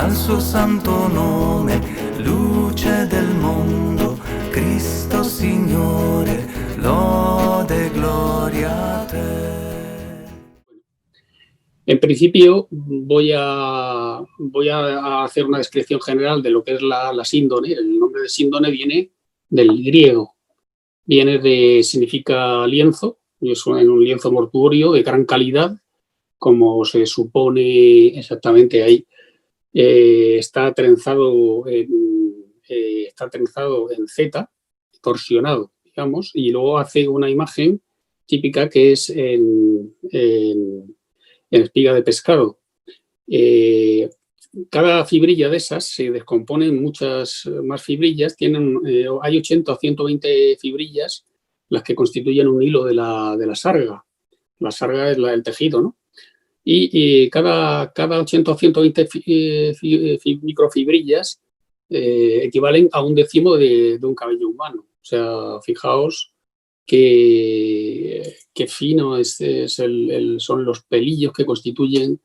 al suo santo nome, luce del mondo, Cristo Signore, lode, gloria a te. En principio voy a hacer una descripción general de lo que es la síndone. El nombre de síndone viene del griego, significa lienzo, y es un lienzo mortuorio de gran calidad, como se supone exactamente ahí. Está trenzado en Z, torsionado, digamos, y luego hace una imagen típica que es en espiga de pescado. Cada fibrilla de esas se descompone en muchas más fibrillas. Hay 80 o 120 fibrillas las que constituyen un hilo de la sarga. La sarga es el tejido, ¿no? Y cada 80 o 120 microfibrillas equivalen a un décimo de un cabello humano. O sea, fijaos qué fino son los pelillos que constituyen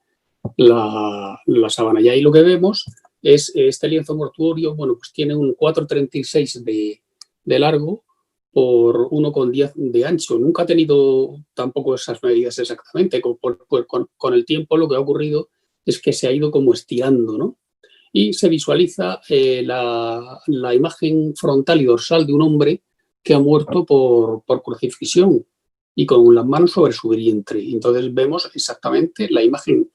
la sábana. Y ahí lo que vemos es este lienzo mortuorio, bueno, pues tiene un 4,36 de largo por 1,10 de ancho. Nunca ha tenido tampoco esas medidas exactamente. Con el tiempo lo que ha ocurrido es que se ha ido como estirando, ¿no? Y se visualiza la imagen frontal y dorsal de un hombre que ha muerto por crucifixión y con las manos sobre su vientre. Entonces vemos exactamente la imagen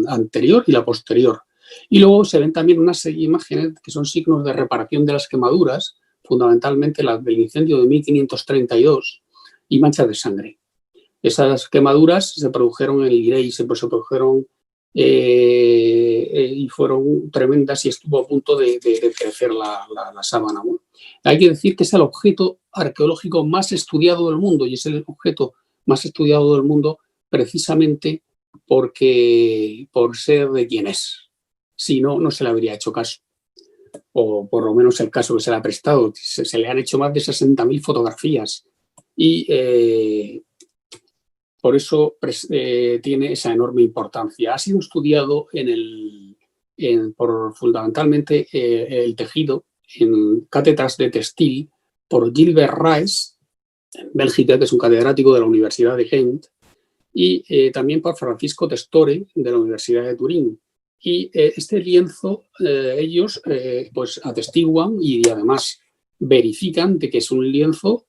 anterior y la posterior. Y luego se ven también unas imágenes que son signos de reparación de las quemaduras, fundamentalmente las del incendio de 1532 y manchas de sangre. Esas quemaduras se produjeron en el Irey, se produjeron y fueron tremendas y estuvo a punto de crecer la sábana. Bueno, hay que decir que es el objeto arqueológico más estudiado del mundo y es el objeto más estudiado del mundo precisamente por ser de quien es. Si no, no se le habría hecho caso. O por lo menos el caso que se le ha prestado. Se le han hecho más de 60.000 fotografías y por eso tiene esa enorme importancia. Ha sido estudiado por fundamentalmente el tejido en cátedras de textil por Gilbert Ruys, en Bélgica, que es un catedrático de la Universidad de Ghent, y también por Francisco Testore, de la Universidad de Turín. Y este lienzo ellos pues atestiguan y además verifican de que es un lienzo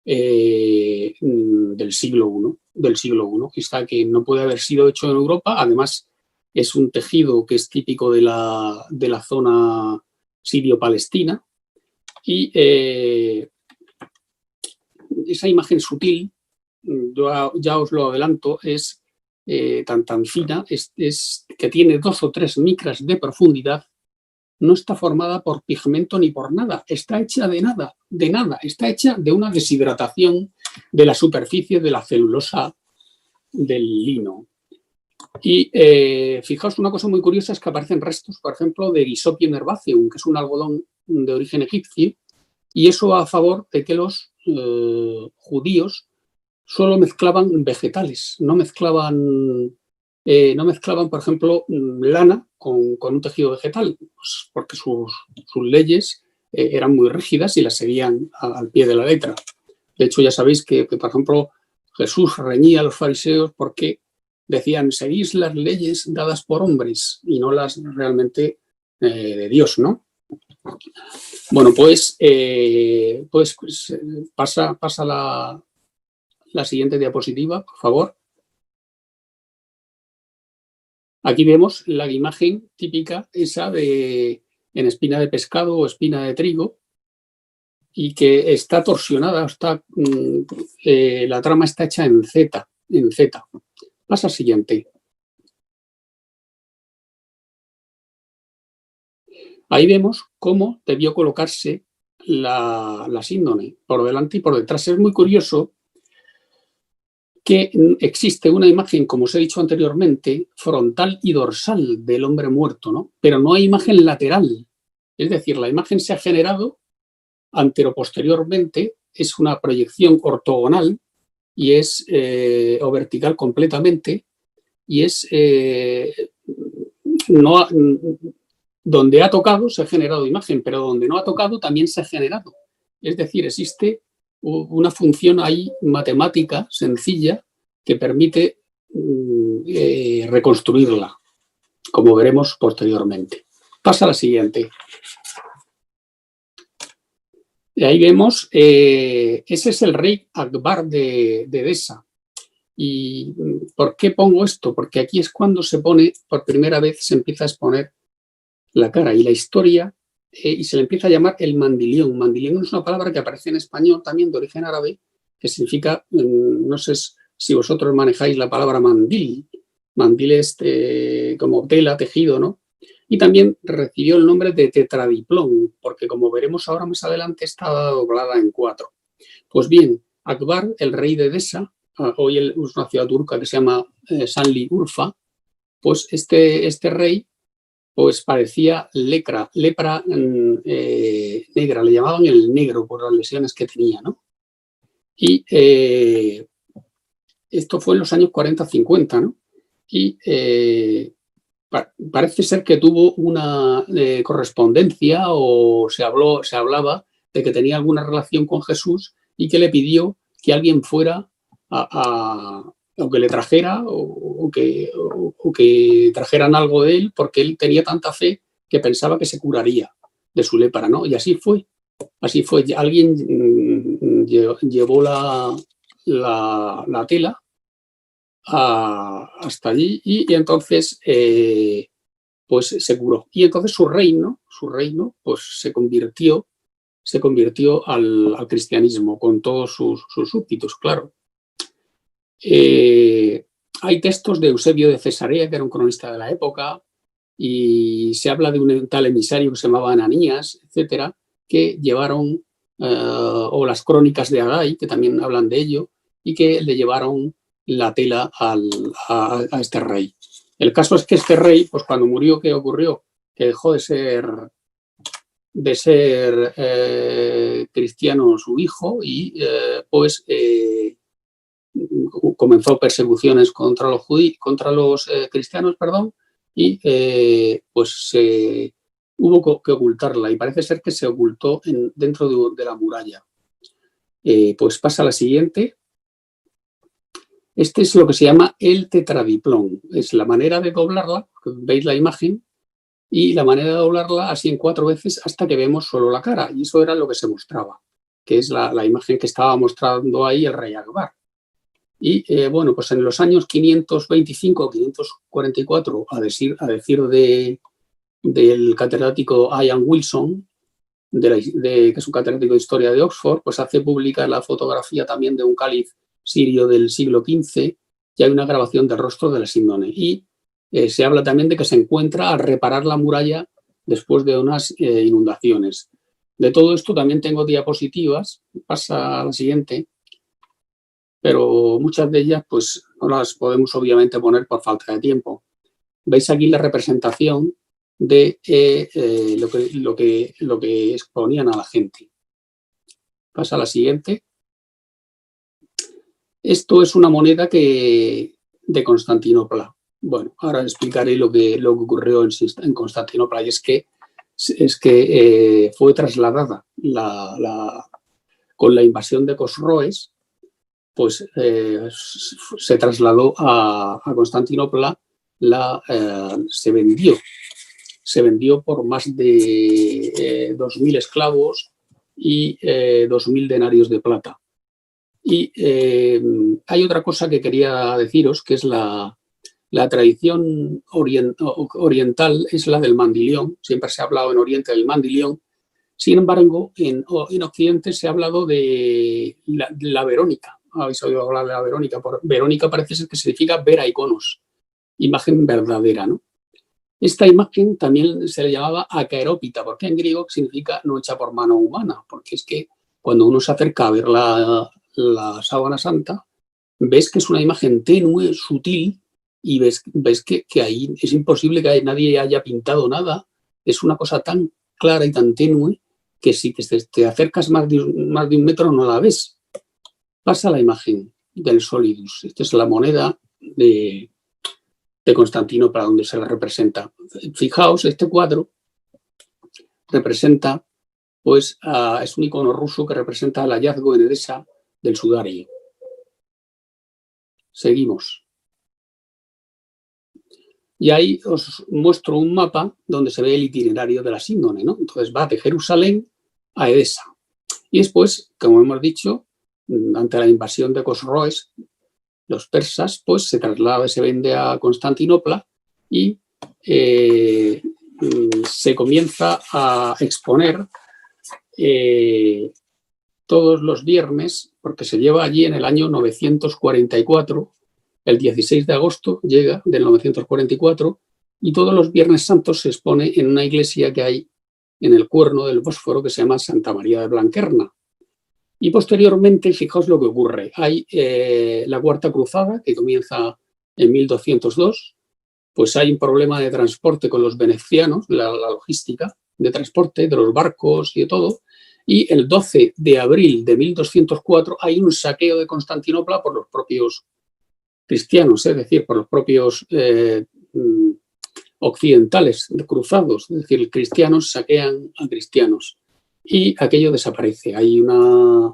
del siglo I, que no puede haber sido hecho en Europa. Además, es un tejido que es típico de la zona sirio-palestina. Y esa imagen sutil, ya os lo adelanto, es tan fina, es que tiene 2 o 3 micras de profundidad. No está formada por pigmento ni por nada, está hecha de nada, está hecha de una deshidratación de la superficie de la celulosa del lino. Y fijaos, una cosa muy curiosa es que aparecen restos, por ejemplo, de Ghisopie herbaceum, que es un algodón de origen egipcio, y eso a favor de que los judíos solo mezclaban vegetales, no mezclaban, por ejemplo, lana con un tejido vegetal, pues porque sus leyes eran muy rígidas y las seguían al pie de la letra. De hecho, ya sabéis que, por ejemplo, Jesús reñía a los fariseos porque decían, seguís las leyes dadas por hombres y no las realmente de Dios, ¿no? Bueno, pues pasa la siguiente diapositiva, por favor. Aquí vemos la imagen típica esa en espina de pescado o espina de trigo y que está torsionada, la trama está hecha en Z. Pasa al siguiente. Ahí vemos cómo debió colocarse la síndone, por delante y por detrás. Es muy curioso que existe una imagen, como os he dicho anteriormente, frontal y dorsal del hombre muerto, ¿no? Pero no hay imagen lateral. Es decir, la imagen se ha generado anteroposteriormente, es una proyección ortogonal y o vertical completamente, y donde ha tocado se ha generado imagen, pero donde no ha tocado también se ha generado. Es decir, existe una función ahí matemática sencilla que permite reconstruirla, como veremos posteriormente. Pasa a la siguiente. Y ahí vemos, ese es el rey Akbar de Edesa. ¿Y por qué pongo esto? Porque aquí es cuando se pone, por primera vez se empieza a exponer la cara y la historia, y se le empieza a llamar el mandilión. Mandilión es una palabra que aparece en español también de origen árabe, que significa, no sé si vosotros manejáis la palabra mandil. Mandil es como tela, tejido, ¿no? Y también recibió el nombre de tetradiplón, porque como veremos ahora más adelante estaba doblada en 4. Pues bien, Akbar, el rey de Edesa, hoy es una ciudad turca que se llama Sanli-Urfa, pues este rey pues parecía lepra negra, le llamaban el negro por las lesiones que tenía, ¿no? Y esto fue en los años 40-50, ¿no? Y parece ser que tuvo una correspondencia o se hablaba de que tenía alguna relación con Jesús y que le pidió que alguien fuera o que le trajera o que trajeran algo de él, porque él tenía tanta fe que pensaba que se curaría de su lepra, ¿no? Y así fue. Así fue. Alguien llevó la tela hasta allí y entonces pues se curó. Y entonces su reino pues se convirtió al cristianismo con todos sus súbditos, claro. Hay textos de Eusebio de Cesarea, que era un cronista de la época, y se habla de un tal emisario que se llamaba Ananías, etcétera, que llevaron, o las crónicas de Agai, que también hablan de ello, y que le llevaron la tela a este rey. El caso es que este rey, pues cuando murió, ¿qué ocurrió? Que dejó de ser cristiano su hijo y pues comenzó persecuciones contra los cristianos, y pues hubo que ocultarla y parece ser que se ocultó dentro de la muralla. Pues pasa a la siguiente. Este es lo que se llama el tetradiplón. Es la manera de doblarla, veis la imagen, y la manera de doblarla así en 4 veces hasta que vemos solo la cara. Y eso era lo que se mostraba, que es la imagen que estaba mostrando ahí el rey Akbar. Y bueno, pues en los años 525 o 544, a decir del catedrático Ian Wilson, que es un catedrático de historia de Oxford, pues hace pública la fotografía también de un cáliz sirio del siglo XV, y hay una grabación del rostro de la Sindone. Y se habla también de que se encuentra al reparar la muralla después de unas inundaciones. De todo esto también tengo diapositivas, pasa a la siguiente, pero muchas de ellas pues no las podemos obviamente poner por falta de tiempo. Veis aquí la representación de lo que exponían a la gente. Pasa a la siguiente. Esto es una moneda de Constantinopla. Bueno, ahora explicaré lo que ocurrió en Constantinopla, y es que fue trasladada con la invasión de Cosroes, pues se trasladó a Constantinopla, se vendió por más de 2.000 esclavos y 2.000 denarios de plata. Y hay otra cosa que quería deciros, que es la tradición oriental, es la del mandilión. Siempre se ha hablado en Oriente del mandilión. Sin embargo, en Occidente se ha hablado de la Verónica. Habéis oído hablar de la Verónica. Verónica parece ser que significa vera iconos, imagen verdadera, ¿no? Esta imagen también se le llamaba acaerópita, porque en griego significa no hecha por mano humana, porque es que cuando uno se acerca a ver la sábana santa, ves que es una imagen tenue, sutil, y ves que ahí es imposible que nadie haya pintado nada. Es una cosa tan clara y tan tenue que si te acercas más de 1 metro no la ves. Pasa la imagen del solidus. Esta es la moneda de Constantinopla donde se la representa. Fijaos, este cuadro representa, pues, es un icono ruso que representa el hallazgo en Edesa del sudario. Seguimos. Y ahí os muestro un mapa donde se ve el itinerario de la síndone, ¿no? Entonces va de Jerusalén a Edesa. Y después, como hemos dicho, ante la invasión de Cosroes, los persas, pues se traslada, se vende a Constantinopla y se comienza a exponer todos los viernes, porque se lleva allí en el año 944, el 16 de agosto llega del 944, y todos los Viernes Santos se expone en una iglesia que hay en el cuerno del Bósforo que se llama Santa María de Blanquerna. Y posteriormente, fijaos lo que ocurre. Hay la Cuarta Cruzada, que comienza en 1202, pues hay un problema de transporte con los venecianos, la logística de transporte, de los barcos y de todo. Y el 12 de abril de 1204 hay un saqueo de Constantinopla por los propios cristianos, es decir, por los propios occidentales cruzados, es decir, cristianos saquean a cristianos y aquello desaparece. Hay una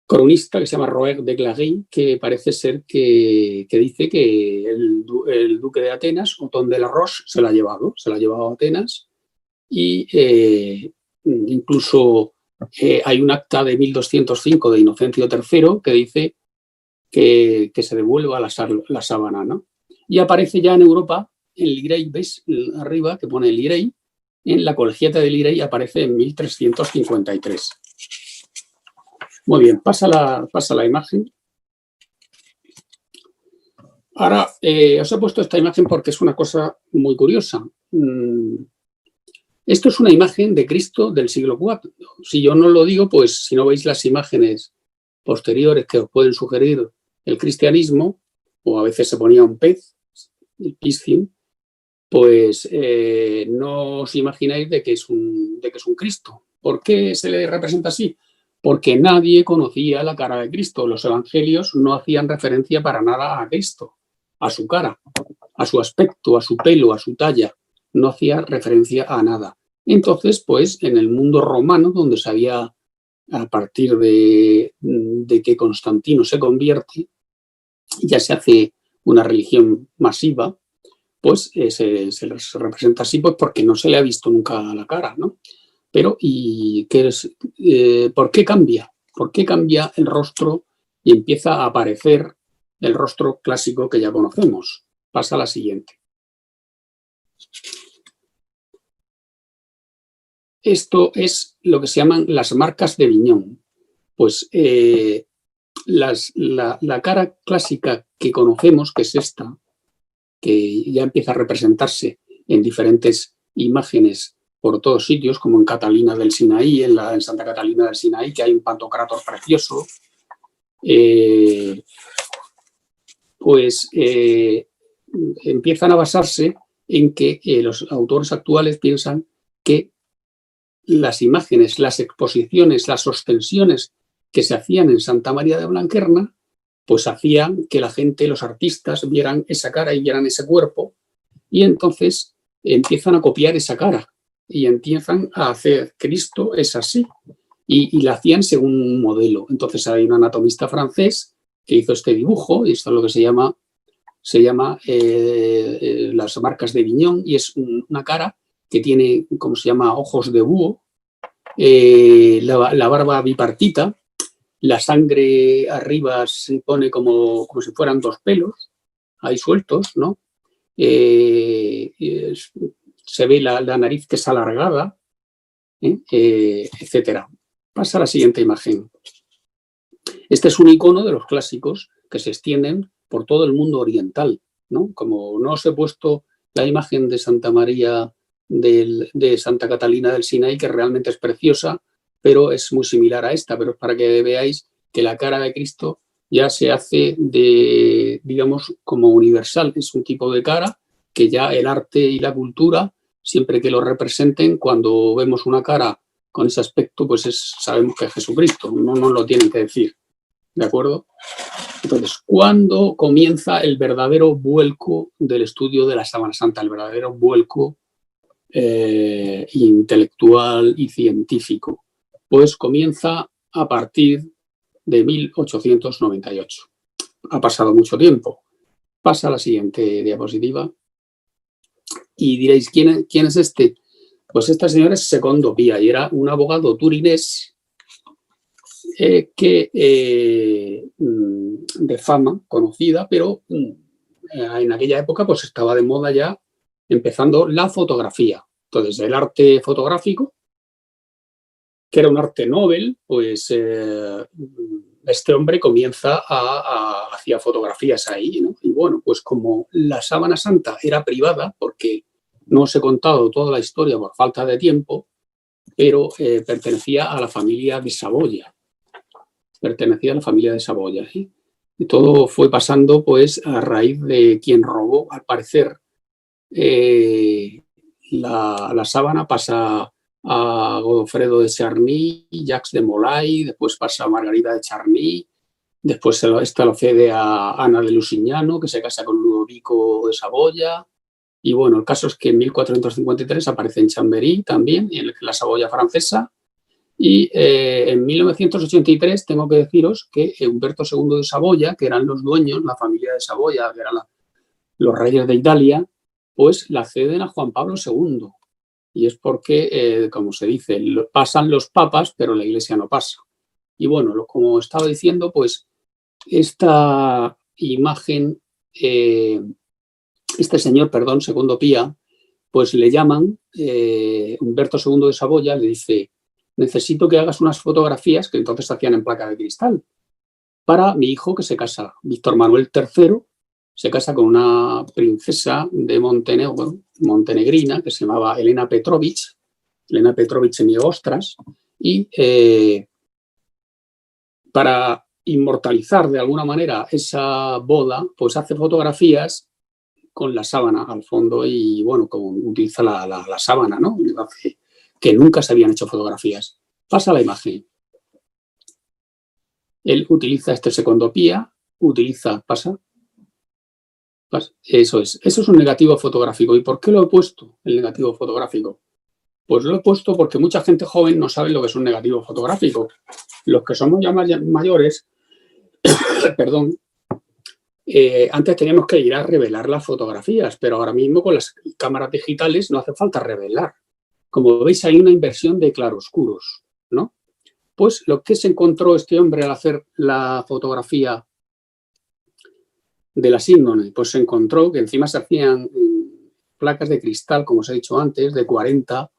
cronista que se llama Roeg de Glagy que parece ser que dice que el duque de Atenas, Otón de la Roche, se la ha llevado a Atenas y incluso hay un acta de 1205 de Inocencio III que dice que se devuelva la sábana, ¿no? Y aparece ya en Europa, en Lirey, ¿ves? Arriba, que pone Lirey, en la colegiata de Lirey aparece en 1353. Muy bien, pasa la imagen. Ahora, os he puesto esta imagen porque es una cosa muy curiosa. Esto es una imagen de Cristo del siglo IV. Si yo no lo digo, pues si no veis las imágenes posteriores que os pueden sugerir el cristianismo, o a veces se ponía un pez, el piscine, pues no os imagináis de que es un Cristo. ¿Por qué se le representa así? Porque nadie conocía la cara de Cristo. Los evangelios no hacían referencia para nada a Cristo, a su cara, a su aspecto, a su pelo, a su talla. No hacía referencia a nada. Entonces, pues en el mundo romano, donde se había, a partir de que Constantino se convierte, ya se hace una religión masiva, pues se les representa así pues porque no se le ha visto nunca la cara, ¿no? Pero, ¿por qué cambia? ¿Por qué cambia el rostro y empieza a aparecer el rostro clásico que ya conocemos? Pasa a la siguiente. Esto es lo que se llaman las marcas de Viñón. Pues la cara clásica que conocemos, que es esta, que ya empieza a representarse en diferentes imágenes por todos sitios, como en Catalina del Sinaí, en Santa Catalina del Sinaí, que hay un pantocrátor precioso, pues empiezan a basarse en que los autores actuales piensan que las imágenes, las exposiciones, las ostensiones que se hacían en Santa María de Blanquerna, pues hacían que la gente, los artistas, vieran esa cara y vieran ese cuerpo, y entonces empiezan a copiar esa cara y empiezan a hacer Cristo es así, y la hacían según un modelo. Entonces hay un anatomista francés que hizo este dibujo, y esto es lo que se llama las marcas de Viñón, y es una cara que tiene, como se llama, ojos de búho, la barba bipartita, la sangre arriba se pone como si fueran dos pelos, ahí sueltos, ¿no? Se ve la nariz que es alargada, etcétera. Pasa a la siguiente imagen. Este es un icono de los clásicos que se extienden por todo el mundo oriental, ¿no? Como no os he puesto la imagen de Santa María de Santa Catalina del Sinaí, que realmente es preciosa, pero es muy similar a esta, pero es para que veáis que la cara de Cristo ya se hace digamos, como universal. Es un tipo de cara que ya el arte y la cultura, siempre que lo representen, cuando vemos una cara con ese aspecto, pues sabemos que es Jesucristo, no nos lo tienen que decir, ¿de acuerdo? Entonces, ¿cuándo comienza el verdadero vuelco del estudio de la Sábana Santa? El verdadero vuelco intelectual y científico, pues comienza a partir de 1898. Ha pasado mucho tiempo. Pasa a la siguiente diapositiva y diréis, ¿quién es este? Pues este señor es Secondo Pia y era un abogado turinés de fama conocida, pero en aquella época pues estaba de moda ya empezando la fotografía. Entonces, el arte fotográfico, que era un arte Nobel, pues este hombre comienza hacía fotografías ahí, ¿no? Y bueno, pues como la Sábana Santa era privada, porque no os he contado toda la historia por falta de tiempo, pero pertenecía a la familia de Saboya. ¿Sí? Y todo fue pasando pues a raíz de quien robó, al parecer, la sábana pasa a Godofredo de Charny, Jacques de Molay, después pasa a Margarita de Charny, después esta lo cede a Ana de Lusignano, que se casa con Ludovico de Saboya. Y bueno, el caso es que en 1453 aparece en Chambéry también, en la Saboya francesa. Y en 1983 tengo que deciros que Humberto II de Saboya, que eran los dueños, la familia de Saboya, que eran los reyes de Italia, pues la ceden a Juan Pablo II. Y es porque, como se dice, pasan los papas, pero la Iglesia no pasa. Y bueno, como estaba diciendo, pues esta imagen, este señor, perdón, Secondo Pia, pues le llaman, Humberto II de Saboya le dice, necesito que hagas unas fotografías, que entonces se hacían en placa de cristal, para mi hijo que se casa, Víctor Manuel III, se casa con una princesa de Montenegro, montenegrina, que se llamaba Elena Petrovich Emiogostras, y para inmortalizar de alguna manera esa boda, pues hace fotografías con la sábana al fondo y, bueno, como utiliza la sábana, ¿no? Que nunca se habían hecho fotografías. Pasa la imagen. Él utiliza este Secondo Pia, eso es un negativo fotográfico. ¿Y por qué lo he puesto, el negativo fotográfico? Pues lo he puesto porque mucha gente joven no sabe lo que es un negativo fotográfico. Los que somos ya mayores, perdón, antes teníamos que ir a revelar las fotografías, pero ahora mismo con las cámaras digitales no hace falta revelar. Como veis, hay una inversión de claroscuros, ¿no? Pues lo que se encontró este hombre al hacer la fotografía de la síndrome, pues se encontró que encima se hacían placas de cristal, como os he dicho antes, de 40 a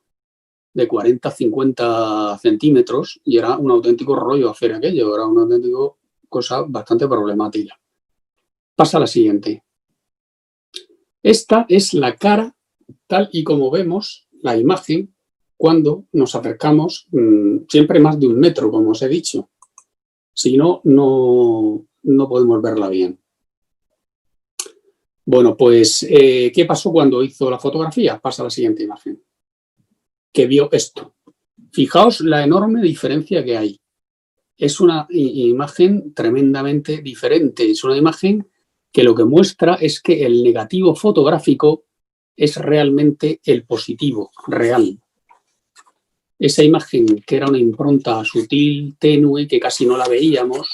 50 centímetros, y era un auténtico rollo hacer aquello, era una auténtica cosa bastante problemática. Pasa a la siguiente. Esta es la cara, tal y como vemos la imagen cuando nos acercamos, siempre más de 1 metro, como os he dicho. Si no, no podemos verla bien. Bueno, pues, ¿qué pasó cuando hizo la fotografía? Pasa a la siguiente imagen. Que vio esto. Fijaos la enorme diferencia que hay. Es una imagen tremendamente diferente. Es una imagen que lo que muestra es que el negativo fotográfico es realmente el positivo, real. Esa imagen, que era una impronta sutil, tenue, que casi no la veíamos,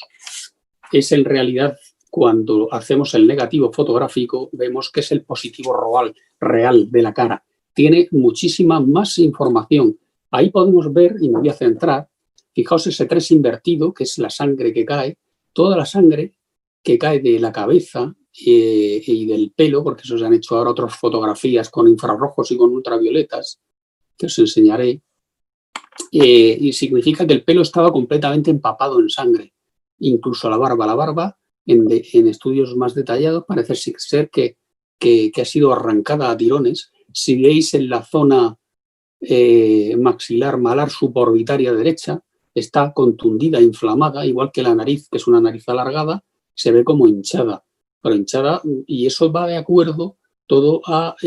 es en realidad, cuando hacemos el negativo fotográfico, vemos que es el positivo real de la cara. Tiene muchísima más información. Ahí podemos ver, y me voy a centrar, fijaos ese 3 invertido, que es la sangre que cae, toda la sangre que cae de la cabeza y del pelo, porque eso se han hecho ahora otras fotografías con infrarrojos y con ultravioletas, que os enseñaré, y significa que el pelo estaba completamente empapado en sangre, incluso la barba. La barba, en estudios más detallados, parece ser que ha sido arrancada a tirones. Si veis en la zona maxilar malar suborbitaria derecha, está contundida, inflamada, igual que la nariz, que es una nariz alargada, se ve como hinchada, pero hinchada, y eso va de acuerdo todo a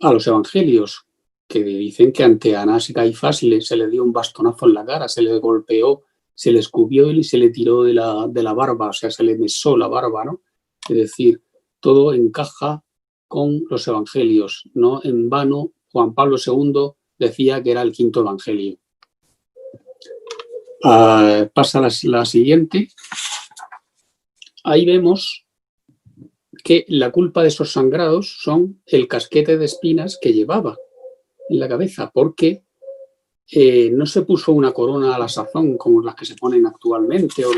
los evangelios, que dicen que ante Anás y Caifás se le dio un bastonazo en la cara, se le golpeó, se le escupió y se le tiró de la barba, o sea, se le mesó la barba, ¿no? Es decir, todo encaja con los evangelios. No en vano, Juan Pablo II decía que era el quinto evangelio. Pasa la siguiente. Ahí vemos que la culpa de esos sangrados son el casquete de espinas que llevaba en la cabeza, porque no se puso una corona a la sazón como las que se ponen actualmente o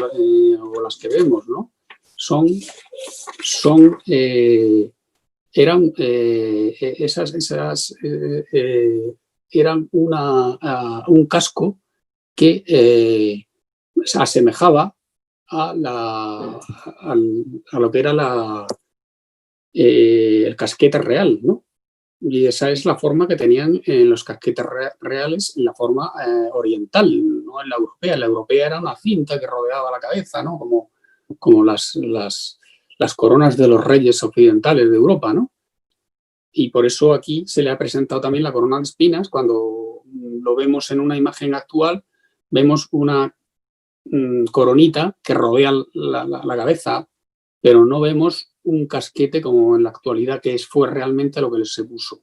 las que vemos, ¿no? Eran un casco que se asemejaba a lo que era el casquete real, ¿no? Y esa es la forma que tenían en los casquetes reales, en la forma oriental, no en la europea. La europea era una cinta que rodeaba la cabeza, ¿no? Como las coronas de los reyes occidentales de Europa, ¿no? Y por eso aquí se le ha presentado también la corona de espinas. Cuando lo vemos en una imagen actual, vemos una coronita que rodea la cabeza, pero no vemos un casquete como en la actualidad, que fue realmente lo que se puso.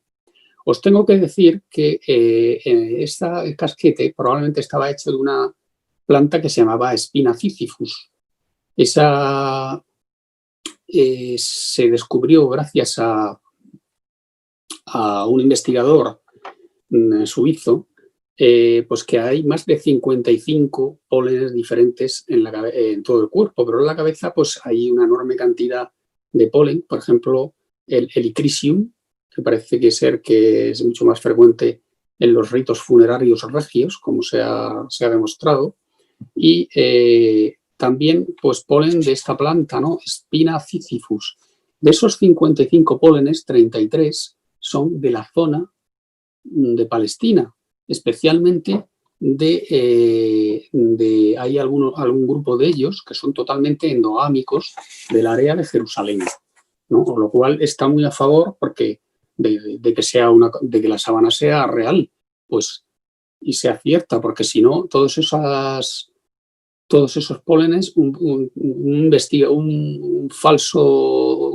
Os tengo que decir que este casquete probablemente estaba hecho de una planta que se llamaba Spina sisyphus. Esa se descubrió gracias a un investigador suizo, pues que hay más de 55 pólenes diferentes en todo el cuerpo, pero en la cabeza pues hay una enorme cantidad de polen. Por ejemplo, el Helichrysum, que parece que es mucho más frecuente en los ritos funerarios regios, como se ha demostrado, y también pues polen de esta planta, ¿no? Spina sisyphus. De esos 55 pólenes, 33 son de la zona de Palestina, especialmente hay algún grupo de ellos que son totalmente endogámicos del área de Jerusalén, ¿no? Con lo cual está muy a favor porque de que la sábana sea real, pues, y sea cierta, porque si no, todos esos pólenes, un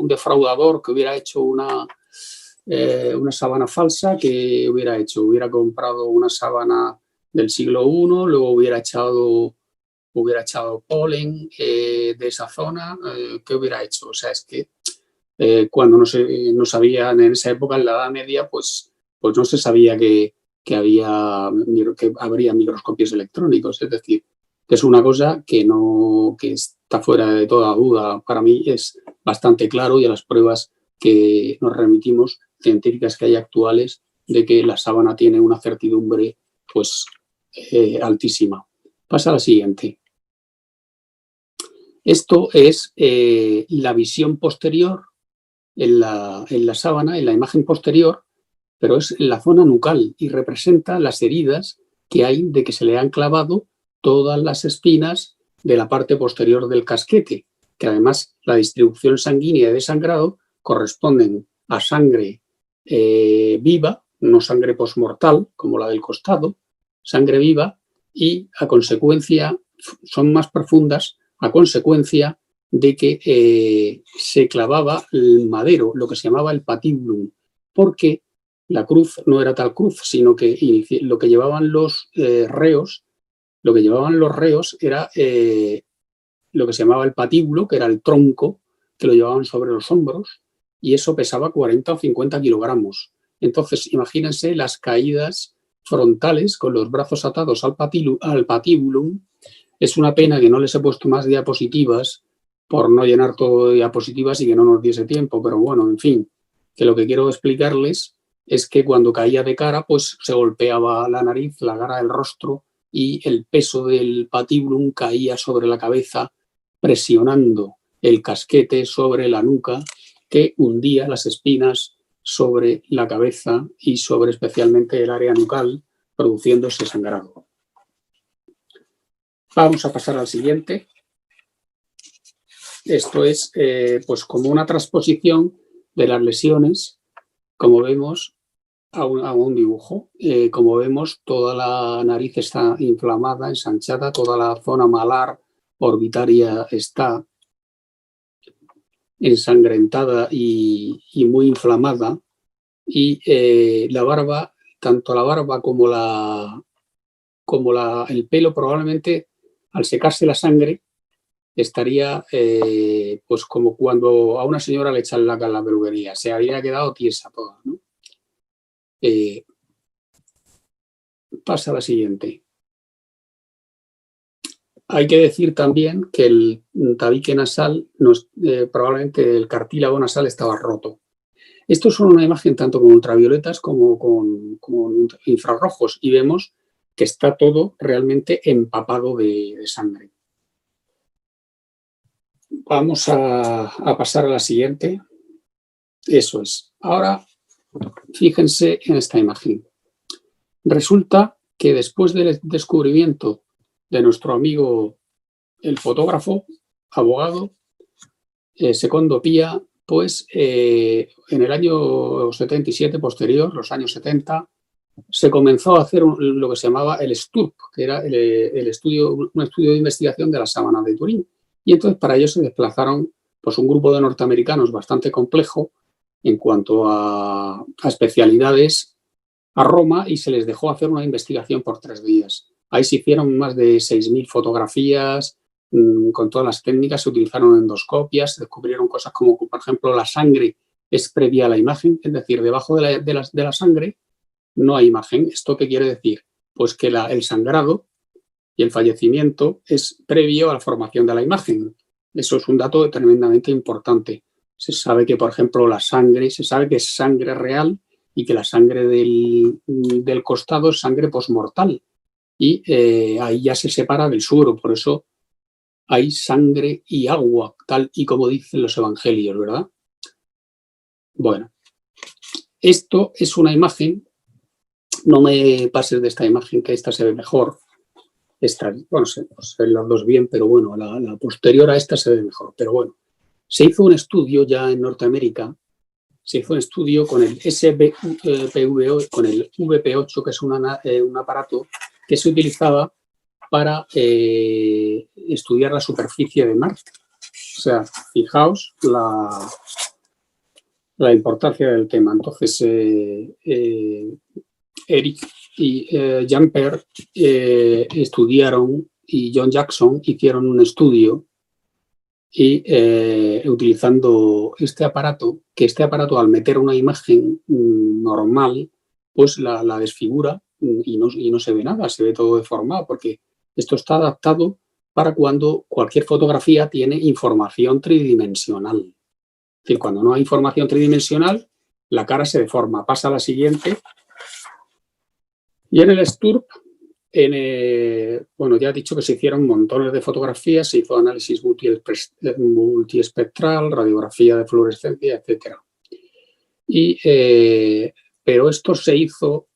defraudador que hubiera hecho una sábana falsa, que hubiera comprado una sábana del siglo I, luego hubiera echado polen de esa zona, ¿qué hubiera hecho? O sea, es que cuando no sabían en esa época, en la Edad Media, pues no se sabía que habría microscopios electrónicos. Es decir, que es una cosa que está fuera de toda duda. Para mí es bastante claro, y a las pruebas que nos remitimos científicas que hay actuales de que la sábana tiene una certidumbre pues altísima. Pasa a la siguiente. Esto es la visión posterior en la sábana, en la imagen posterior, pero es en la zona nucal y representa las heridas que hay de que se le han clavado todas las espinas de la parte posterior del casquete, que además la distribución sanguínea de sangrado corresponden a sangre viva, no sangre posmortal como la del costado, sangre viva, y a consecuencia son más profundas a consecuencia de que se clavaba el madero, lo que se llamaba el patibulum, porque la cruz no era tal cruz, sino que lo que llevaban los reos era lo que se llamaba el patíbulo, que era el tronco, que lo llevaban sobre los hombros, y eso pesaba 40 o 50 kilogramos. Entonces, imagínense las caídas frontales con los brazos atados al patíbulum. Es una pena que no les he puesto más diapositivas por no llenar todo de diapositivas y que no nos diese tiempo, pero bueno, en fin, que lo que quiero explicarles es que cuando caía de cara, pues se golpeaba la nariz, la cara, el rostro, y el peso del patíbulum caía sobre la cabeza, presionando el casquete sobre la nuca, que hundía las espinas sobre la cabeza y sobre especialmente el área nucal, produciendo ese sangrado. Vamos a pasar al siguiente. Esto es pues como una transposición de las lesiones, como vemos, a un dibujo. Como vemos, toda la nariz está inflamada, ensanchada, toda la zona malar orbitaria está ensangrentada y muy inflamada, y la barba, tanto la barba como el pelo, probablemente al secarse la sangre estaría pues como cuando a una señora le echan laca en la peluquería, se habría quedado tiesa toda, ¿no? Pasa a la siguiente. Hay que decir también que el tabique nasal, probablemente el cartílago nasal estaba roto. Esto es una imagen tanto con ultravioletas como con infrarrojos, y vemos que está todo realmente empapado de sangre. Vamos a pasar a la siguiente. Eso es. Ahora, fíjense en esta imagen. Resulta que después del descubrimiento de nuestro amigo el fotógrafo, abogado, Secondo Pia, pues en el año 77 posterior, los años 70, se comenzó a hacer lo que se llamaba el STURP, que era un estudio de investigación de las sábanas de Turín. Y entonces para ello se desplazaron pues, un grupo de norteamericanos bastante complejo en cuanto a especialidades a Roma, y se les dejó hacer una investigación por 3 días. Ahí se hicieron más de 6.000 fotografías, con todas las técnicas, se utilizaron endoscopias, se descubrieron cosas como, por ejemplo, la sangre es previa a la imagen, es decir, debajo de la sangre no hay imagen. ¿Esto qué quiere decir? Pues que el sangrado y el fallecimiento es previo a la formación de la imagen. Eso es un dato tremendamente importante. Se sabe que, por ejemplo, la sangre, se sabe que es sangre real y que la sangre del costado es sangre posmortal. Y ahí ya se separa del suero, por eso hay sangre y agua, tal y como dicen los evangelios, ¿verdad? Bueno, esto es una imagen. No me pases de esta imagen, que esta se ve mejor. Esta, bueno, se ven las dos bien, pero bueno, la posterior a esta se ve mejor. Pero bueno, se hizo un estudio ya en Norteamérica, se hizo un estudio con el con el VP8, que es un aparato que se utilizaba para estudiar la superficie de Marte. O sea, fijaos la importancia del tema. Entonces, Eric y Jumper estudiaron, y John Jackson hicieron un estudio, y utilizando este aparato, al meter una imagen normal, pues la desfigura y no se ve nada, se ve todo deformado, porque esto está adaptado para cuando cualquier fotografía tiene información tridimensional. Es decir, cuando no hay información tridimensional, la cara se deforma. Pasa a la siguiente. Y en el STURP, bueno, ya he dicho que se hicieron montones de fotografías, se hizo análisis multiespectral, radiografía de fluorescencia, etc. Pero esto se hizo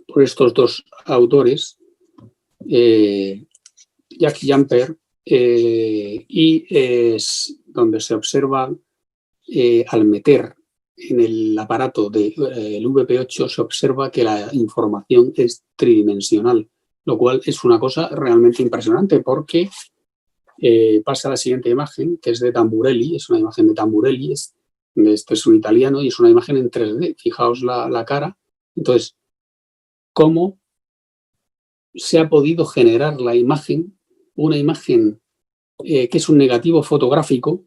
por estos dos autores, Jack Jumper, y es donde se observa, al meter en el aparato del VP8, se observa que la información es tridimensional, lo cual es una cosa realmente impresionante, porque pasa a la siguiente imagen, que es de Tamburelli, es una imagen de Tamburelli, este es un italiano, y es una imagen en 3D. Fijaos la cara. Entonces, ¿cómo se ha podido generar la imagen, una imagen que es un negativo fotográfico,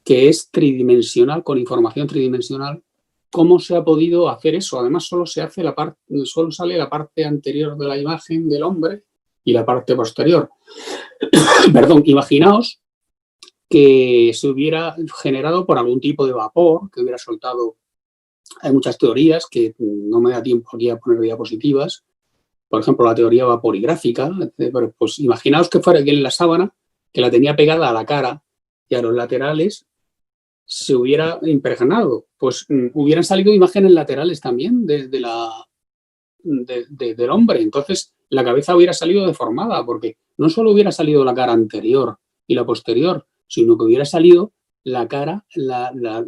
que es tridimensional, con información tridimensional? ¿Cómo se ha podido hacer eso? Además, solo sale la parte anterior de la imagen del hombre y la parte posterior. Perdón, imaginaos que se hubiera generado por algún tipo de vapor, que hubiera soltado. Hay muchas teorías que no me da tiempo aquí a poner diapositivas. Por ejemplo, la teoría vaporigráfica. Pues imaginaos que fuera que en la sábana, que la tenía pegada a la cara y a los laterales, se hubiera impregnado. Pues hubieran salido imágenes laterales también del hombre. Entonces, la cabeza hubiera salido deformada, porque no solo hubiera salido la cara anterior y la posterior, sino que hubiera salido la cara, la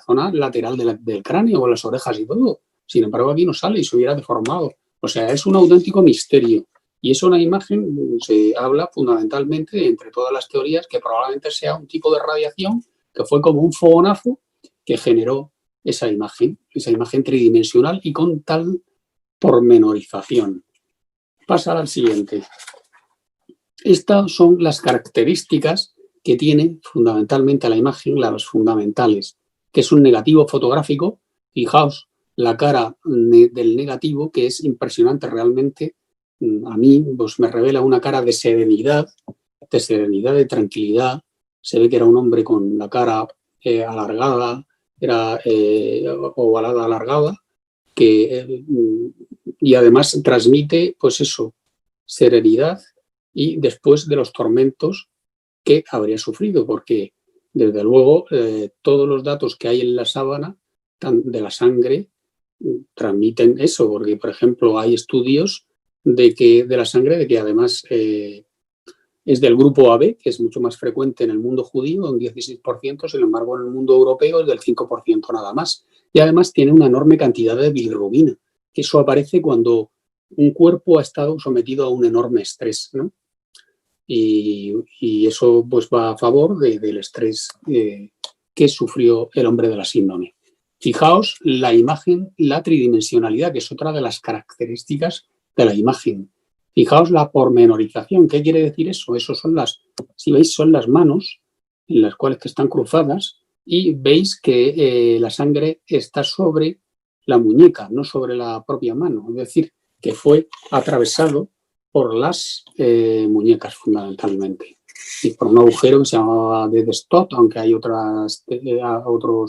zona lateral del cráneo, o las orejas y todo. Sin embargo, aquí no sale y se hubiera deformado. O sea, es un auténtico misterio. Y es una imagen, se habla fundamentalmente, entre todas las teorías, que probablemente sea un tipo de radiación que fue como un fogonazo que generó esa imagen tridimensional y con tal pormenorización. Pasa al siguiente. Estas son las características que tiene fundamentalmente la imagen, las fundamentales, que es un negativo fotográfico. Fijaos la cara del negativo, que es impresionante realmente. A mí pues, me revela una cara de serenidad, de tranquilidad. Se ve que era un hombre con la cara alargada, era ovalada, alargada, y además transmite, pues eso, serenidad y después de los tormentos que habría sufrido, porque desde luego todos los datos que hay en la sábana de la sangre transmiten eso, porque por ejemplo hay estudios de la sangre, de que además es del grupo AB, que es mucho más frecuente en el mundo judío, un 16%, sin embargo en el mundo europeo es del 5% nada más. Y además tiene una enorme cantidad de bilirrubina, que eso aparece cuando un cuerpo ha estado sometido a un enorme estrés, ¿no? Y eso pues va a favor del estrés que sufrió el hombre de la síndrome. Fijaos la imagen, la tridimensionalidad, que es otra de las características de la imagen. Fijaos la pormenorización. ¿Qué quiere decir eso? Eso son si veis, son las manos en las cuales que están cruzadas y veis que la sangre está sobre la muñeca, no sobre la propia mano. Es decir, que fue atravesado por las muñecas fundamentalmente y por un agujero que se llamaba Dead Stot, aunque hay otros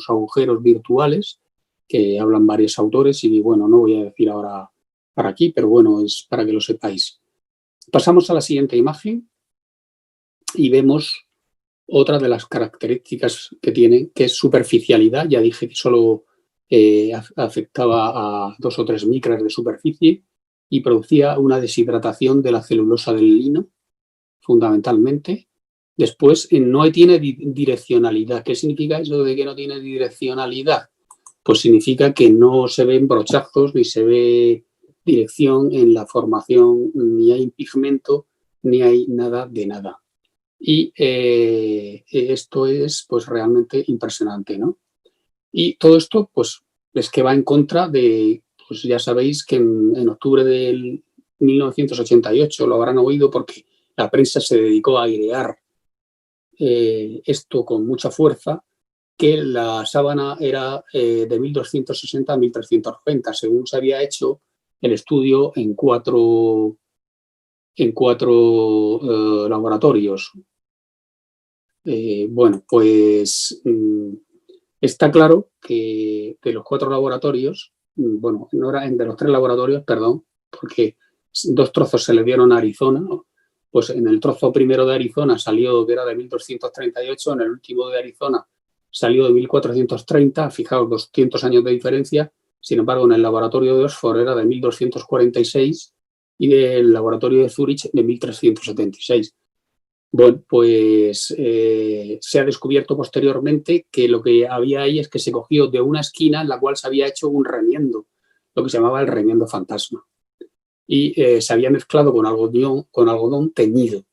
agujeros virtuales que hablan varios autores y bueno, no voy a decir ahora para aquí, pero bueno, es para que lo sepáis. Pasamos a la siguiente imagen y vemos otra de las características que tiene, que es superficialidad. Ya dije que solo afectaba a 2 o 3 micras de superficie y producía una deshidratación de la celulosa del lino, fundamentalmente. Después, no tiene direccionalidad. ¿Qué significa eso de que no tiene direccionalidad? Pues significa que no se ven brochazos ni se ve dirección en la formación, ni hay pigmento, ni hay nada de nada. Y esto es pues realmente impresionante, ¿no? Y todo esto pues es que va en contra de, pues ya sabéis que en octubre del 1988, lo habrán oído porque la prensa se dedicó a airear esto con mucha fuerza, que la sábana era de 1260 a 1390, según se había hecho el estudio en cuatro laboratorios. Bueno, pues está claro que de los 4 laboratorios, bueno, no era de los 3 laboratorios, perdón, porque 2 trozos se le dieron a Arizona, ¿no? Pues en el trozo primero de Arizona salió que era de 1238, en el último de Arizona salió de 1430, fijaos, 200 años de diferencia. Sin embargo, en el laboratorio de Oxford era de 1246 y del laboratorio de Zúrich de 1376. Bueno, pues se ha descubierto posteriormente que lo que había ahí es que se cogió de una esquina en la cual se había hecho un remiendo, lo que se llamaba el remiendo fantasma. Y se había mezclado con algodón teñido.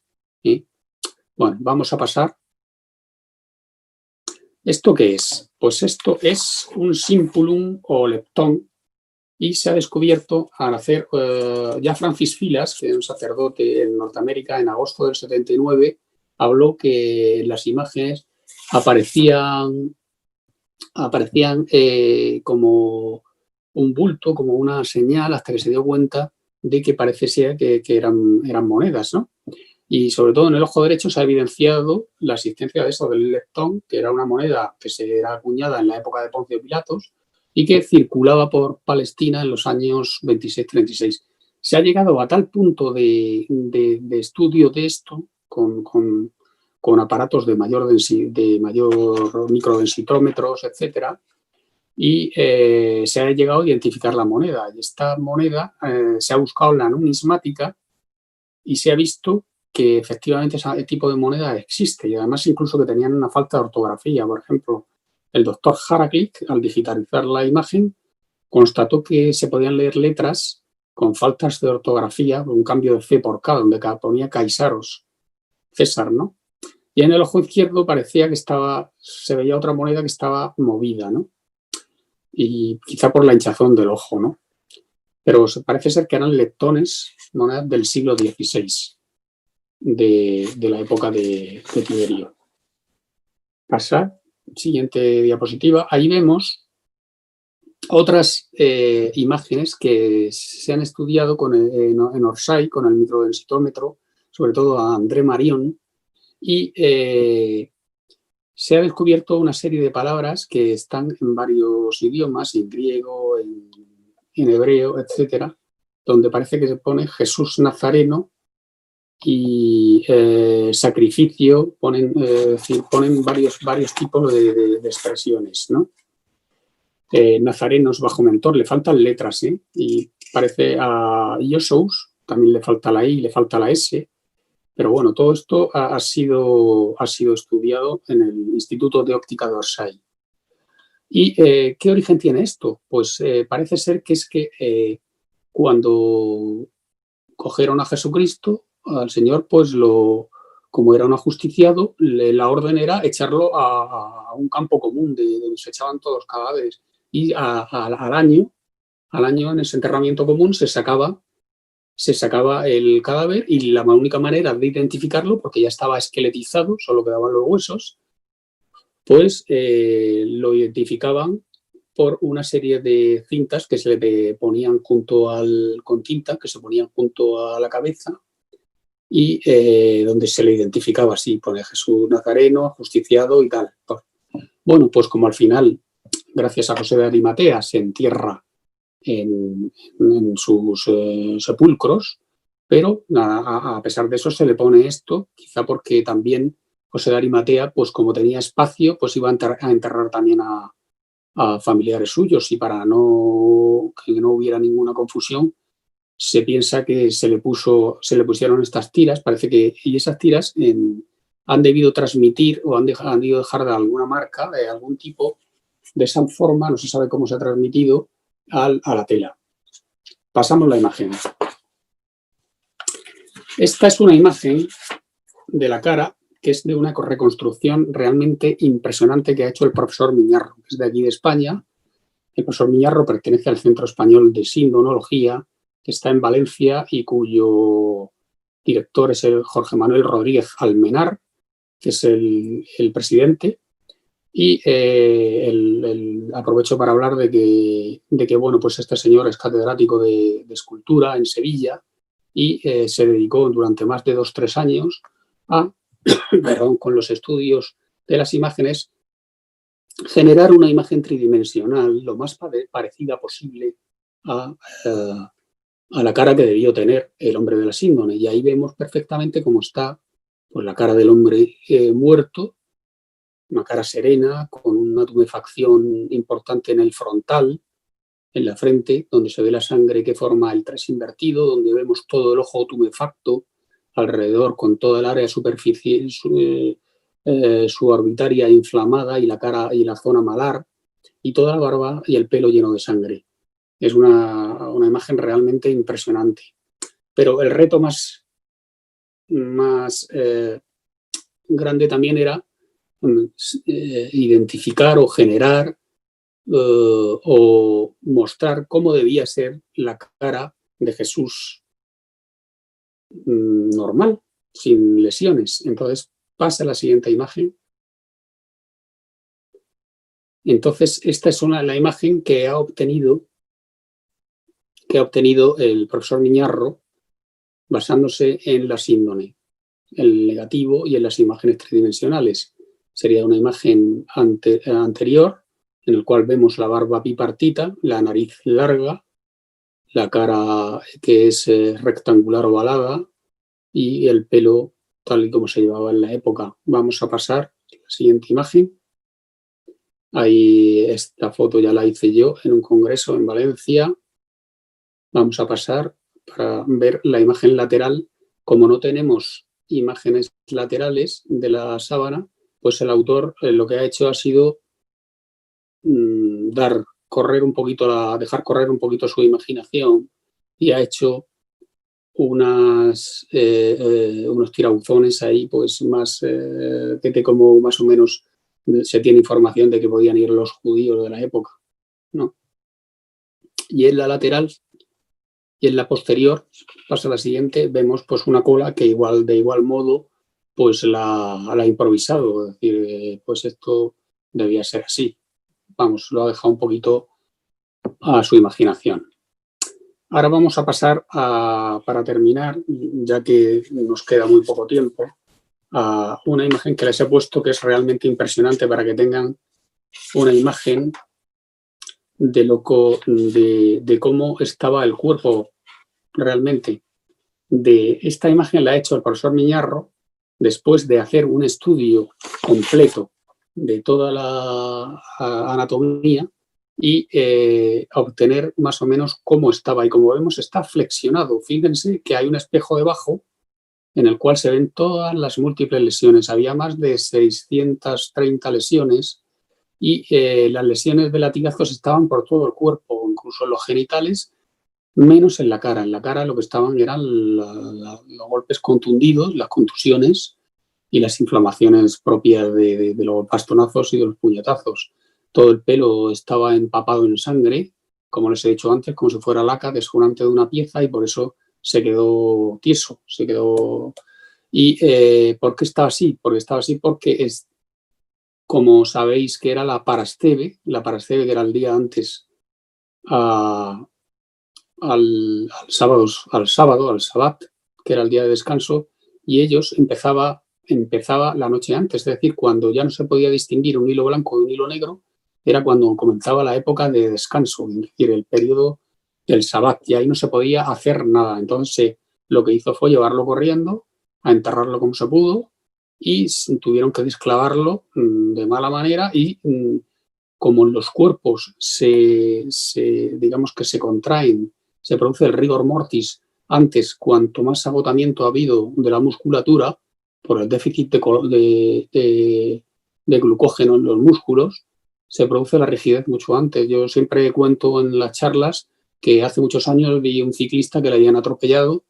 Bueno, vamos a pasar. ¿Esto qué es? Pues esto es un simpulum o leptón y se ha descubierto al hacer ya Francis Filas, que es un sacerdote en Norteamérica, en agosto del 79, habló que las imágenes aparecían como un bulto, como una señal, hasta que se dio cuenta de que parece ser que eran monedas, ¿no? Y sobre todo en el ojo derecho se ha evidenciado la existencia de eso, del leptón, que era una moneda que se era acuñada en la época de Poncio Pilatos y que circulaba por Palestina en los años 26-36. Se ha llegado a tal punto de estudio de esto con aparatos de mayor microdensitómetros, etcétera, y se ha llegado a identificar la moneda. Y esta moneda se ha buscado en la numismática y se ha visto que efectivamente ese tipo de moneda existe y además incluso que tenían una falta de ortografía. Por ejemplo, el doctor Haraklik, al digitalizar la imagen, constató que se podían leer letras con faltas de ortografía, un cambio de C por K, donde ponía Caisaros, César, ¿no? Y en el ojo izquierdo parecía que se veía otra moneda que estaba movida, ¿no? Y quizá por la hinchazón del ojo, ¿no? Pero parece ser que eran leptones, monedas del siglo XVI, de la época de Tiberio. Pasar, siguiente diapositiva. Ahí vemos otras imágenes que se han estudiado en Orsay, con el microdensitómetro, sobre todo a André Marion, y se ha descubierto una serie de palabras que están en varios idiomas, en griego, en hebreo, etcétera, donde parece que se pone Jesús Nazareno y sacrificio, ponen varios tipos de expresiones, ¿no? Nazarenos bajo mentor, le faltan letras, ¿eh? Y parece a Iossous, también le falta la I, le falta la S. Pero bueno, todo esto ha sido estudiado en el Instituto de Óptica de Orsay. ¿Y qué origen tiene esto? Pues parece ser que es que cuando cogieron a Jesucristo, al Señor, pues como era un ajusticiado, la orden era echarlo a un campo común donde se echaban todos los cadáveres. Y al año en ese enterramiento común se sacaba el cadáver y la única manera de identificarlo, porque ya estaba esqueletizado, solo quedaban los huesos, pues lo identificaban por una serie de cintas que se le ponían con tinta, que se ponían junto a la cabeza y donde se le identificaba así, pone Jesús Nazareno, ajusticiado y tal. Bueno, pues como al final, gracias a José de Arimatea, se entierra en sus sepulcros, pero a pesar de eso se le pone esto, quizá porque también José de Arimatea, pues como tenía espacio, pues iba a enterrar también a familiares suyos, y para que no hubiera ninguna confusión, se piensa que se le pusieron estas tiras, y esas tiras han debido transmitir o han debido dejar de alguna marca, de algún tipo, de esa forma, no se sabe cómo se ha transmitido, a la tela. Pasamos la imagen. Esta es una imagen de la cara que es de una reconstrucción realmente impresionante que ha hecho el profesor Miñarro, que es de aquí de España. El profesor Miñarro pertenece al Centro Español de Sindonología, que está en Valencia y cuyo director es el Jorge Manuel Rodríguez Almenar, que es el presidente. Y aprovecho para hablar de que, bueno, pues este señor es catedrático de escultura en Sevilla y se dedicó durante más de 2-3 años a, con los estudios de las imágenes, generar una imagen tridimensional lo más parecida posible a la cara que debió tener el hombre de la síndone. Y ahí vemos perfectamente cómo está, pues, la cara del hombre muerto, una cara serena, con una tumefacción importante en el frontal, en la frente, donde se ve la sangre que forma el 3 invertido, donde vemos todo el ojo tumefacto alrededor, con toda el área superficial, suborbitaria inflamada, y la cara y la zona malar, y toda la barba y el pelo lleno de sangre. Es una imagen realmente impresionante. Pero el reto más grande también era identificar o generar o mostrar cómo debía ser la cara de Jesús normal, sin lesiones. Entonces pasa la siguiente imagen. Entonces esta es la imagen que ha obtenido el profesor Miñarro basándose en la síndone, el negativo y en las imágenes tridimensionales. Sería una imagen anterior, en el cual vemos la barba bipartita, la nariz larga, la cara que es rectangular ovalada y el pelo tal y como se llevaba en la época. Vamos a pasar a la siguiente imagen. Ahí esta foto ya la hice yo en un congreso en Valencia. Vamos a pasar para ver la imagen lateral. Como no tenemos imágenes laterales de la sábana, pues el autor lo que ha hecho ha sido dejar correr un poquito su imaginación, y ha hecho unos tirabuzones ahí, pues más que como más o menos se tiene información de que podían ir los judíos de la época, ¿no? Y en la lateral y en la posterior, pasa la siguiente, vemos pues una cola que de igual modo pues la ha improvisado, es decir, pues esto debía ser así. Vamos, lo ha dejado un poquito a su imaginación. Ahora vamos a pasar para terminar, ya que nos queda muy poco tiempo, a una imagen que les he puesto que es realmente impresionante para que tengan una imagen de cómo estaba el cuerpo realmente. De esta imagen la ha hecho el profesor Miñarro después de hacer un estudio completo de toda la anatomía y obtener más o menos cómo estaba. Y como vemos, está flexionado. Fíjense que hay un espejo debajo en el cual se ven todas las múltiples lesiones. Había más de 630 lesiones y las lesiones de latigazos estaban por todo el cuerpo, incluso en los genitales, menos en la cara. En la cara lo que estaban eran los golpes contundidos, las contusiones y las inflamaciones propias de los bastonazos y de los puñetazos. Todo el pelo estaba empapado en sangre, como les he dicho antes, como si fuera laca desjonante de una pieza, y por eso se quedó tieso, se quedó... ¿Y por qué estaba así? Porque estaba así porque es, como sabéis, que era la Parasteve que era el día antes al Sabbat, que era el día de descanso, y ellos empezaba la noche antes, es decir, cuando ya no se podía distinguir un hilo blanco de un hilo negro, era cuando comenzaba la época de descanso, es decir, el periodo del Sabbat, y ahí no se podía hacer nada. Entonces, lo que hizo fue llevarlo corriendo, a enterrarlo como se pudo, y tuvieron que desclavarlo de mala manera, y como los cuerpos digamos que se contraen, se produce el rigor mortis antes, cuanto más agotamiento ha habido de la musculatura por el déficit de glucógeno en los músculos, se produce la rigidez mucho antes. Yo siempre cuento en las charlas que hace muchos años vi un ciclista que le habían atropellado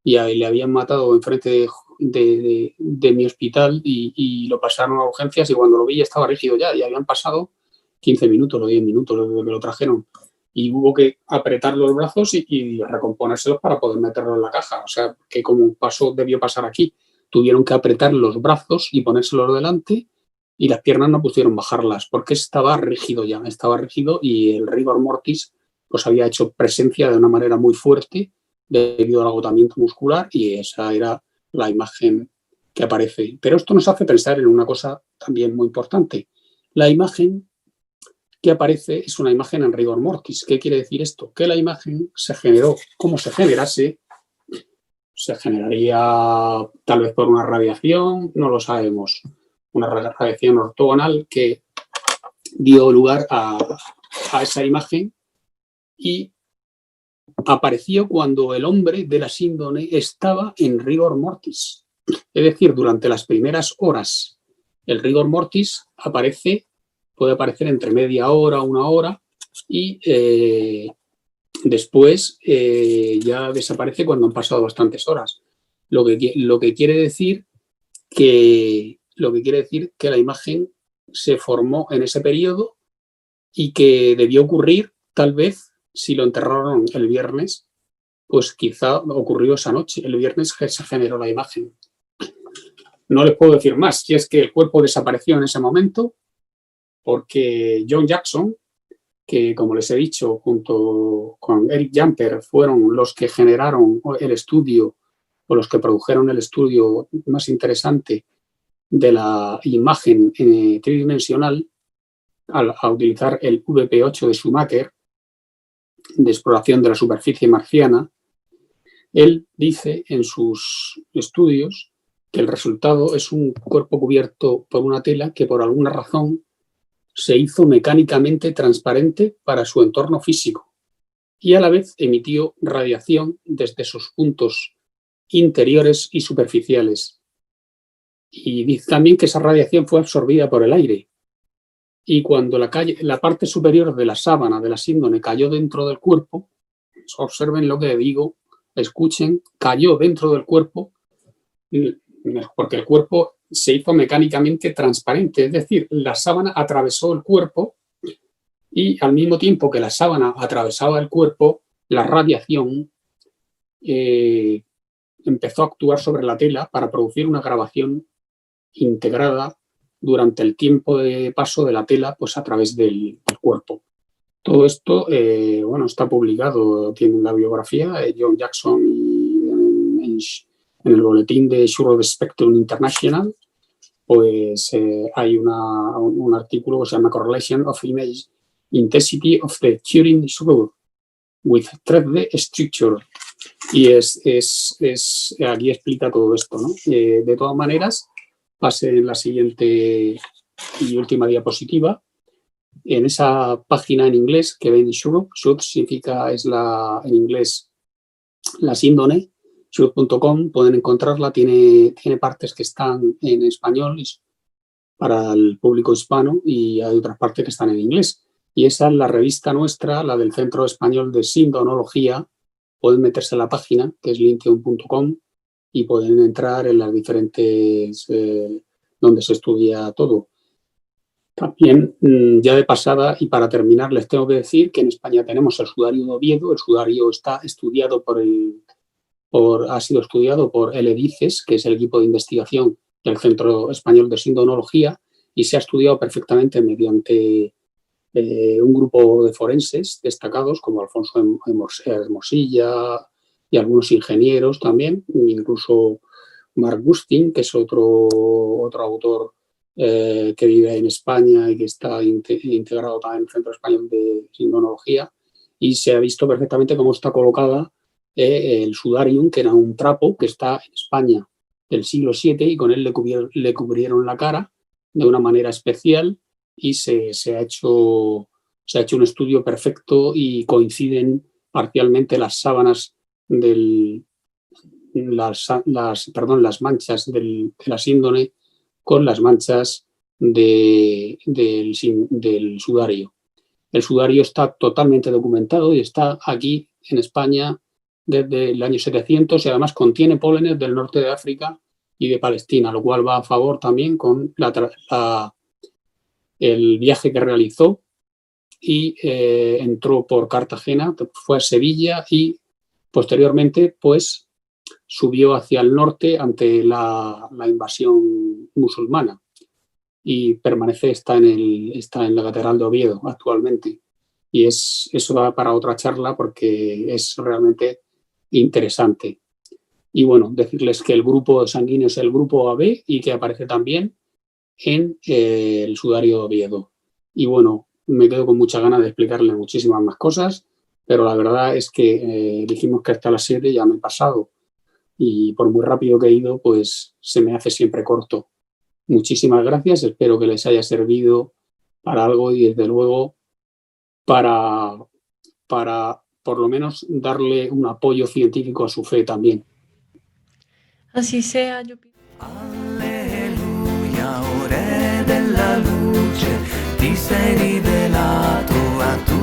y le habían matado enfrente de mi hospital y lo pasaron a urgencias, y cuando lo vi ya estaba rígido ya, y habían pasado 15 minutos o 10 minutos desde que lo trajeron. Y hubo que apretar los brazos y recomponérselos para poder meterlo en la caja. O sea, que como debió pasar aquí, tuvieron que apretar los brazos y ponérselos delante, y las piernas no pudieron bajarlas porque estaba rígido ya, estaba rígido, y el rigor mortis pues había hecho presencia de una manera muy fuerte debido al agotamiento muscular, y esa era la imagen que aparece. Pero esto nos hace pensar en una cosa también muy importante. La imagen que aparece es una imagen en rigor mortis. ¿Qué quiere decir esto? Que la imagen se generó, como se generase, se generaría tal vez por una radiación, no lo sabemos, una radiación ortogonal que dio lugar a esa imagen, y apareció cuando el hombre de la síndrome estaba en rigor mortis. Es decir, durante las primeras horas el rigor mortis puede aparecer entre media hora, una hora, y después ya desaparece cuando han pasado bastantes horas. Lo que quiere decir que la imagen se formó en ese periodo, y que debió ocurrir, tal vez, si lo enterraron el viernes, pues quizá ocurrió esa noche. El viernes se generó la imagen. No les puedo decir más, si es que el cuerpo desapareció en ese momento, porque John Jackson, que como les he dicho, junto con Eric Jumper, fueron los que generaron el estudio, o los que produjeron el estudio más interesante de la imagen tridimensional, a utilizar el VP8 de Schumacher, de exploración de la superficie marciana. Él dice en sus estudios que el resultado es un cuerpo cubierto por una tela que por alguna razón se hizo mecánicamente transparente para su entorno físico, y a la vez emitió radiación desde sus puntos interiores y superficiales. Y dice también que esa radiación fue absorbida por el aire, y cuando la parte superior de la sábana de la síndrome cayó dentro del cuerpo, observen lo que digo, escuchen, cayó dentro del cuerpo, porque el cuerpo se hizo mecánicamente transparente, es decir, la sábana atravesó el cuerpo y al mismo tiempo que la sábana atravesaba el cuerpo, la radiación empezó a actuar sobre la tela para producir una grabación integrada durante el tiempo de paso de la tela pues a través del cuerpo. Todo esto está publicado, tiene la biografía de John Jackson en el boletín de Shroud Spectrum International. Pues hay un artículo que se llama Correlation of Image Intensity of the Turing Shroud with 3D Structure. Y aquí explica todo esto, ¿no? De todas maneras, pase en la siguiente y última diapositiva. En esa página en inglés que ven Shroud significa, en inglés, la síndone, shroud.com, pueden encontrarla, tiene partes que están en español para el público hispano y hay otras partes que están en inglés. Y esa es la revista nuestra, la del Centro Español de Sindonología. Pueden meterse en la página, que es linteon.com, y pueden entrar en las diferentes donde se estudia todo. También, ya de pasada y para terminar, les tengo que decir que en España tenemos el sudario de Oviedo. El sudario está estudiado ha sido estudiado por el EDICES, que es el equipo de investigación del Centro Español de Sindonología, y se ha estudiado perfectamente mediante un grupo de forenses destacados como Alfonso Hermosilla y algunos ingenieros también, incluso Marc Gustin, que es otro autor que vive en España y que está integrado también en el Centro Español de Sindonología, y se ha visto perfectamente cómo está colocada el sudarium, que era un trapo que está en España del siglo VII, y con él le cubrieron la cara de una manera especial, y se ha hecho un estudio perfecto y coinciden parcialmente las sábanas las manchas de la síndone con las manchas del sudario. El sudario está totalmente documentado y está aquí en España desde el año 700, y además contiene pólenes del norte de África y de Palestina, lo cual va a favor también con el viaje que realizó, y entró por Cartagena, fue a Sevilla y posteriormente pues subió hacia el norte ante la invasión musulmana, y está en la Catedral de Oviedo actualmente. Y eso va para otra charla porque es realmente interesante. Y bueno, decirles que el grupo sanguíneo es el grupo AB y que aparece también en el sudario de Oviedo. Y bueno, me quedo con muchas ganas de explicarles muchísimas más cosas, pero la verdad es que dijimos que hasta las 7 ya me he pasado, y por muy rápido que he ido, pues se me hace siempre corto. Muchísimas gracias, espero que les haya servido para algo y desde luego para por lo menos darle un apoyo científico a su fe también. Así sea, yo pido. Alleluia, o Re della luce, ti sei rivelato a tutti.